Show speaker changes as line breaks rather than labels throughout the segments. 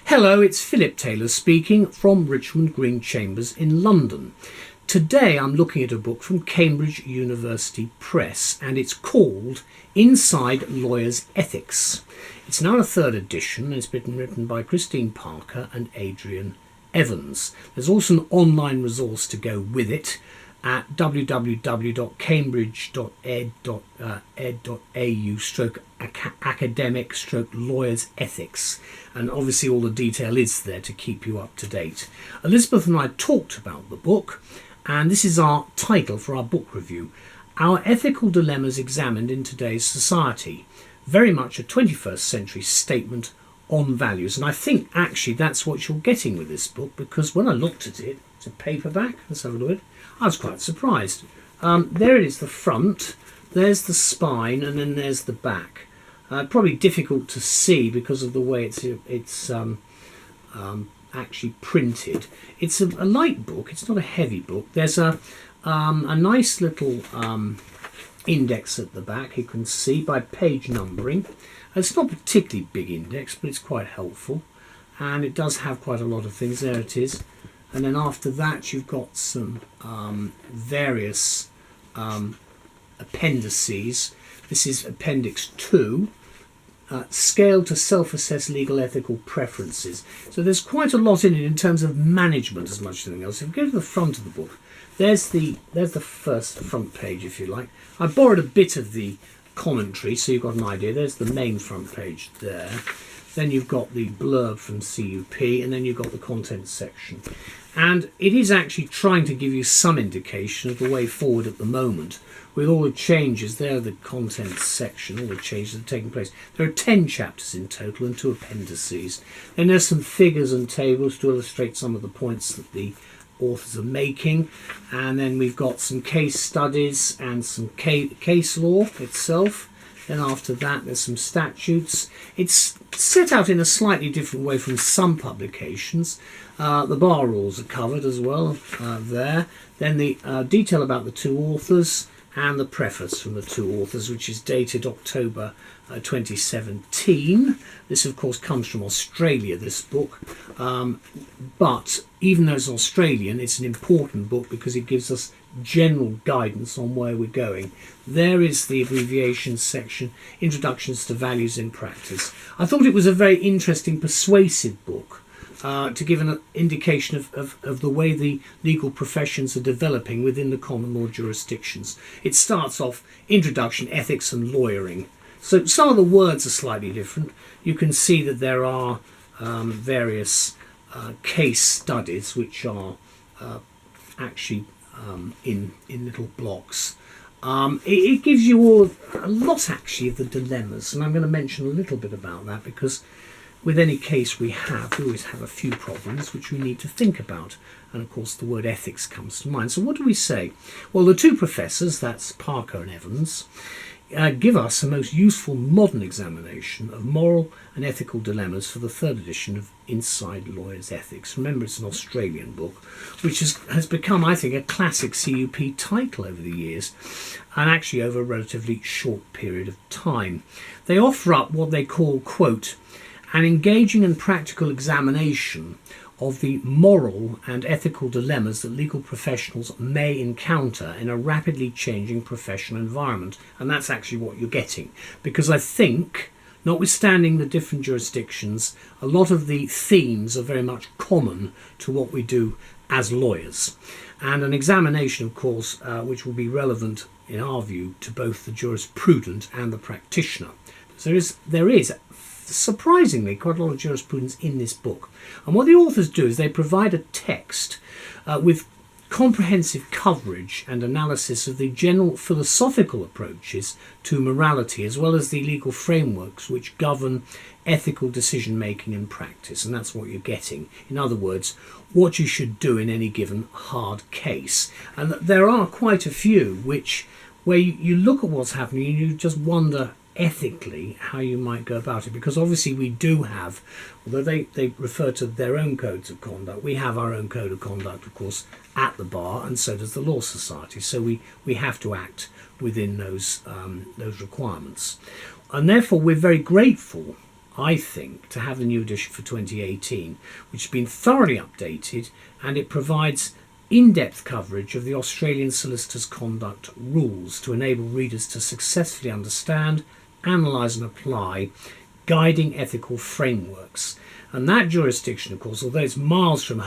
Hello, it's Phillip Taylor speaking from Richmond Green Chambers in London. Today I'm looking at a book from Cambridge University Press and it's called Inside Lawyers' Ethics. It's now a third edition and it's been written by Christine Parker and Adrian Evans. There's also an online resource to go with it at www.cambridge.ed.au/academic/lawyers ethics, and obviously all the detail is there to keep you up to date. Elizabeth and I talked about the book, and this is our title for our book review: Our Ethical Dilemmas Examined in Today's Society. Very much a 21st century statement on values, and I think actually that's what you're getting with this book, because when I looked at it, it's a paperback, let's have a look at it, I was quite surprised. There it is, the front, there's the spine, and then there's the back. Probably difficult to see because of the way it's actually printed. It's a light book, it's not a heavy book. There's a nice little index at the back, you can see, by page numbering. It's not a particularly big index, but it's quite helpful, and it does have quite a lot of things. There it is. And then after that you've got some various appendices. This is Appendix 2, Scale to Self-Assess Legal Ethical Preferences. So there's quite a lot in it in terms of management as much as anything else. If we go to the front of the book, there's the first front page, if you like. I borrowed a bit of the commentary so you've got an idea. There's the main front page there. Then you've got the blurb from CUP, and then you've got the contents section. And it is actually trying to give you some indication of the way forward at the moment. With all the changes, there the contents section, all the changes that are taking place. There are 10 chapters in total and 2 appendices. Then there's some figures and tables to illustrate some of the points that the authors are making. And then we've got some case studies and some case law itself. Then after that there's some statutes. It's set out in a slightly different way from some publications. The bar rules are covered as well there. Then the detail about the 2 authors and the preface from the 2 authors, which is dated October 2017. This of course comes from Australia, this book, but even though it's Australian, it's an important book because it gives us general guidance on where we're going. There is the abbreviations section, Introductions to Values in Practice. I thought it was a very interesting, persuasive book to give an indication of the way the legal professions are developing within the common law jurisdictions. It starts off, Introduction, Ethics and Lawyering. So some of the words are slightly different. You can see that there are various case studies which are actually in little blocks. It gives you all a lot actually of the dilemmas, and I'm going to mention a little bit about that because with any case we always have a few problems which we need to think about, and of course the word ethics comes to mind. So what do we say? Well, the 2 professors, that's Parker and Evans, give us a most useful modern examination of moral and ethical dilemmas for the 3rd edition of Inside Lawyers' Ethics. Remember, it's an Australian book, which has become, I think, a classic CUP title over the years, and actually over a relatively short period of time. They offer up what they call, quote, an engaging and practical examination of the moral and ethical dilemmas that legal professionals may encounter in a rapidly changing professional environment. And that's actually what you're getting, because I think, notwithstanding the different jurisdictions, a lot of the themes are very much common to what we do as lawyers. And an examination, of course, which will be relevant, in our view, to both the jurisprudent and the practitioner. So there is surprisingly quite a lot of jurisprudence in this book, and what the authors do is they provide a text with comprehensive coverage and analysis of the general philosophical approaches to morality, as well as the legal frameworks which govern ethical decision making and practice. And that's what you're getting. In other words, what you should do in any given hard case. And there are quite a few where you look at what's happening and you just wonder ethically how you might go about it, because obviously we do have, although they refer to their own codes of conduct, we have our own code of conduct, of course, at the bar, and so does the Law Society. So we have to act within those requirements, and therefore we're very grateful I think, to have the new edition for 2018, which has been thoroughly updated, and it provides in-depth coverage of the Australian Solicitors' Conduct Rules to enable readers to successfully understand, analyse and apply guiding ethical frameworks. And that jurisdiction, of course, although it's miles from the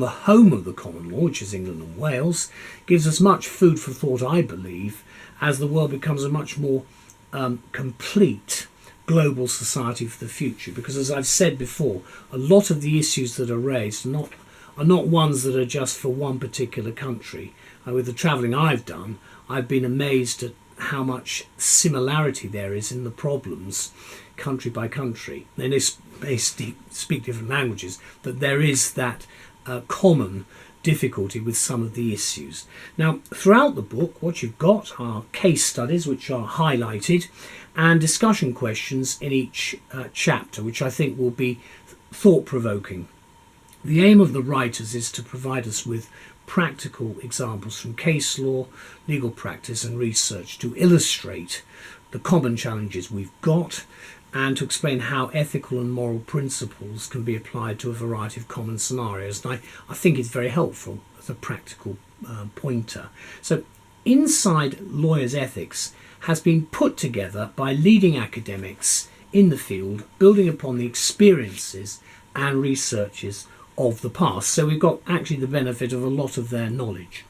home of the common law, which is England and Wales, gives us much food for thought, I believe, as the world becomes a much more complete global society for the future. Because as I've said before, a lot of the issues that are raised are not ones that are just for one particular country. With the travelling I've done, I've been amazed at how much similarity there is in the problems country by country. They may speak different languages, but there is that common difficulty with some of the issues. Now, throughout the book, what you've got are case studies which are highlighted and discussion questions in each chapter, which I think will be thought-provoking. The aim of the writers is to provide us with practical examples from case law, legal practice and research to illustrate the common challenges we've got and to explain how ethical and moral principles can be applied to a variety of common scenarios. And I think it's very helpful as a practical pointer. So Inside Lawyers' Ethics has been put together by leading academics in the field, building upon the experiences and researches of the past. So we've got actually the benefit of a lot of their knowledge.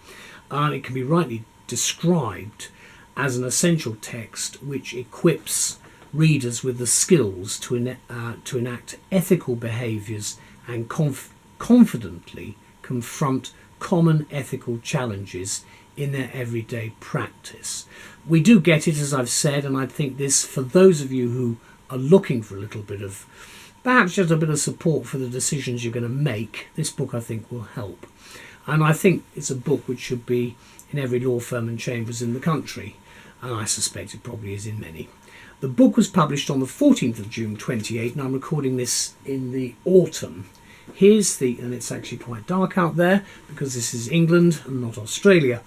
It can be rightly described as an essential text which equips readers with the skills to enact ethical behaviours and confidently confront common ethical challenges in their everyday practice. We do get it, as I've said, and I think this, for those of you who are looking for a little bit of, perhaps just a bit of support for the decisions you're going to make, this book I think will help. And I think it's a book which should be in every law firm and chambers in the country, and I suspect it probably is in many. The book was published on the 14th of June 28, and I'm recording this in the autumn. Here's and it's actually quite dark out there because this is England and not Australia.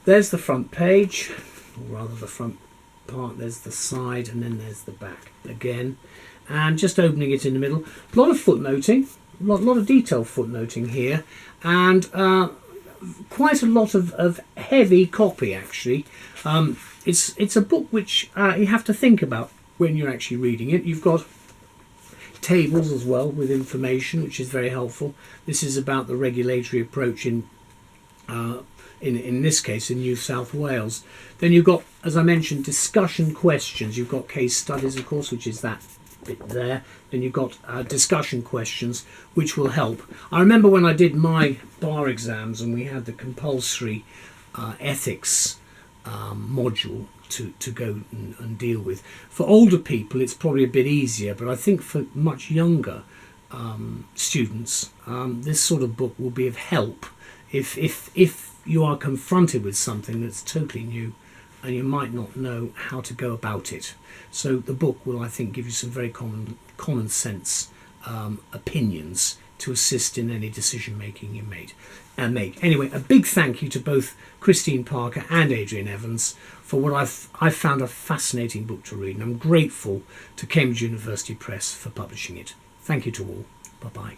There's the front page, or rather the front part, there's the side, and then there's the back again. And just opening it in the middle, a lot of footnoting, a lot of detailed footnoting here, and quite a lot of heavy copy actually. It's a book which you have to think about when you're actually reading it. You've got tables as well with information, which is very helpful. This is about the regulatory approach in this case in New South Wales. Then you've got, as I mentioned, discussion questions. You've got case studies, of course, which is that bit there. Then you've got discussion questions, which will help. I remember when I did my bar exams and we had the compulsory ethics module to go and deal with. For older people it's probably a bit easier, but I think for much younger students this sort of book will be of help if you are confronted with something that's totally new and you might not know how to go about it. So the book will, I think, give you some very common sense opinions to assist in any decision making you make. Anyway, a big thank you to both Christine Parker and Adrian Evans for what I've found a fascinating book to read, and I'm grateful to Cambridge University Press for publishing it. Thank you to all. Bye-bye.